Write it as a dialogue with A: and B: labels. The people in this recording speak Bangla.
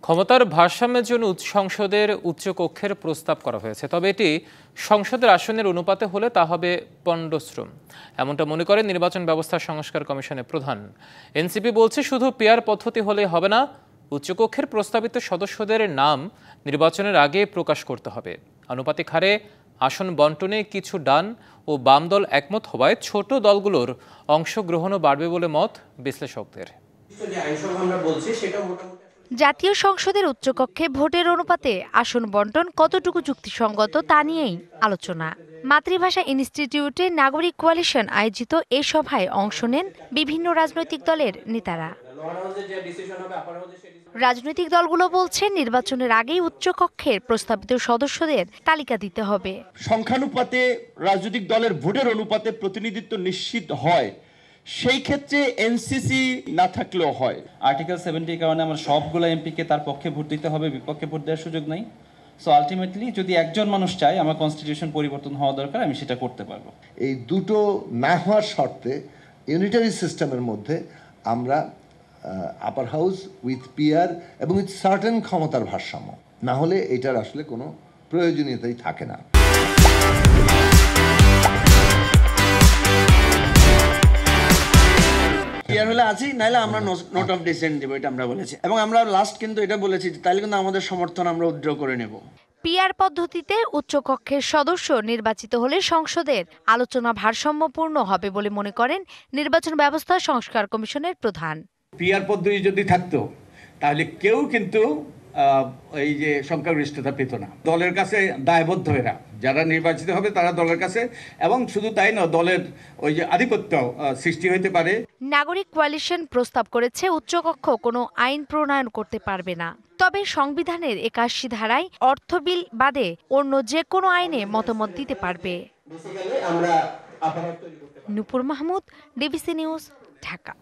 A: ক্ষমতার ভারসাম্যের জন্য সংসদের উচ্চকক্ষের প্রস্তাব করা হয়েছে, তবে এটি সংসদের আসনের অনুপাতে হলে তা হবে পণ্ডশ্রম। এমনটা মনে করেন নির্বাচন ব্যবস্থা সংস্কার কমিশনের প্রধান। এনসিপি বলছে শুধু পেয়ার পদ্ধতি হলে হবে না, উচ্চকক্ষের প্রস্তাবিত সদস্যদের নাম নির্বাচনের আগে প্রকাশ করতে হবে। আনুপাতিক হারে আসন বন্টনে কিছু ডান ও বাম দল একমত হওয়ায় ছোট দলগুলোর অংশগ্রহণও বাড়বে বলে মত বিশ্লেষকদের।
B: জাতীয় সংসদের উচ্চকক্ষে ভোটের অনুপাতে আসন বন্টন কতটুকু যুক্তিসঙ্গত তা নিয়েই আলোচনা। মাতৃভাষা ইনস্টিটিউটে নাগরিক কোয়ালিশন আয়োজিত এ সভায় অংশ নেন বিভিন্ন রাজনৈতিক দলের নেতারা। রাজনৈতিক দলগুলো বলছে নির্বাচনের আগেই উচ্চকক্ষের প্রস্তাবিত সদস্যদের তালিকা দিতে হবে।
C: সংখ্যানুপাতে রাজনৈতিক দলের ভোটের অনুপাতে প্রতিনিধিত্ব নিশ্চিত হয়, সেই ক্ষেত্রে এনসিসি না থাকলেও হয়।
D: আর্টিকেল 70 কারণে আমার সবগুলো এমপিকে তার পক্ষে ভোট দিতে হবে, বিপক্ষে ভোট দেওয়ার সুযোগ নেই। সো আলটিমেটলি যদি একজন মানুষ চায় আমার কনস্টিটিউশন পরিবর্তন হওয়া দরকার, আমি সেটা করতে পারবো।
E: এই দুটো না হওয়ার শর্তে ইউনিটারি সিস্টেমের মধ্যে আমরা আপার হাউস উইথ পিয়ার এবং উইথ সার্টেন ক্ষমতার ভারসাম্য, না হলে এটার আসলে কোনো প্রয়োজনীয়তাই থাকে না।
F: পিয়ার হলে আছি, নাহলে আমরা নোট অফ ডিসেন্ট দেবো, এটা আমরা বলেছি। এবং আমরা লাস্ট কিন্তু এটা বলেছি, তাহলে কিন্তু আমাদের সমর্থন আমরা উইথড্র করে নেব।
B: পিয়ার পদ্ধতিতে উচ্চকক্ষের সদস্য নির্বাচিত হলে সংসদের আলোচনা ভারসাম্যপূর্ণ হবে বলে মনে করেন নির্বাচন ব্যবস্থা সংস্কার কমিশনের প্রধান।
G: পিয়ার পদ্ধতি যদি থাকতো তাহলে কেউ কিন্তু এই যে সংখ্যাগরিষ্ঠতা পেত না। দলের কাছে দায়বদ্ধ এরা, যারা নির্বাচিত হবে তারা দলের কাছে, এবং শুধু তাই না, দলের ওই যে আধিপত্য সৃষ্টি হতে পারে।
B: নাগরিক কোয়ালিশন প্রস্তাব করেছে উচ্চকক্ষ কোনো আইন প্রণয়ন করতে পারবে না, তবে সংবিধানের 81 ধারায় অর্থ বিল বাদে অন্য যে কোনো আইনে মতামত দিতে পারবে। নূপুর মাহমুদ, ডিবিসি নিউজ, ঢাকা।